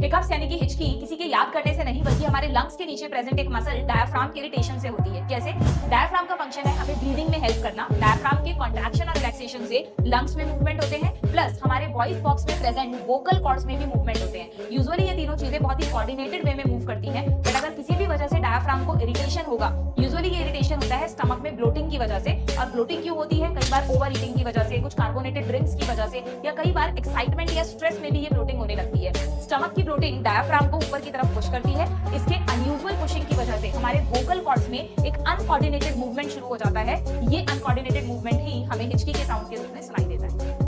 Hiccups यानी कि हिचकी किसी के याद करने से नहीं बल्कि हमारे लंग्स के नीचे प्रेजेंट एक मसल डायफ्राम के इरिटेशन से होती है। कैसे? डायफ्राम का फंक्शन है हमें ब्रीदिंग में हेल्प करना। डायफ्राम के कॉन्ट्रैक्शन और रिलैक्सेशन से लंग्स में मूवमेंट होते हैं, प्लस हमारे वॉइस बॉक्स में प्रेजेंट वोकल कॉर्ड्स में भी मूवमेंट होते हैं। यूजुअली ये तीनों चीजें बहुत ही कोऑर्डिनेटेड वे में मूव करती हैं, बट अगर किसी भी वजह से डायफ्राम को इरिटेशन होगा, यूजुअली ये इरिटेशन होता है स्टमक में ब्लोटिंग की वजह से। और ब्लोटिंग क्यों होती है? कई बार ओवर ईटिंग की वजह से, कुछ कार्बोनेटेड ड्रिंक्स की वजह से, या कई बार एक्साइटमेंट या स्ट्रेस में भी ये ब्लोटिंग होने लगती है। स्टमक की ब्लोटिंग डायफ्राम को ऊपर की तरफ पुश करती है। इसके अनयूजुअल पुशिंग की वजह से हमारे वोकल कॉर्ड्स में एक अनकोऑर्डिनेटेड मूवमेंट शुरू हो जाता है। ये अनकोऑर्डिनेटेड मूवमेंट ही हमें हिचकी के साउंड के रूप में सुनाई देता है।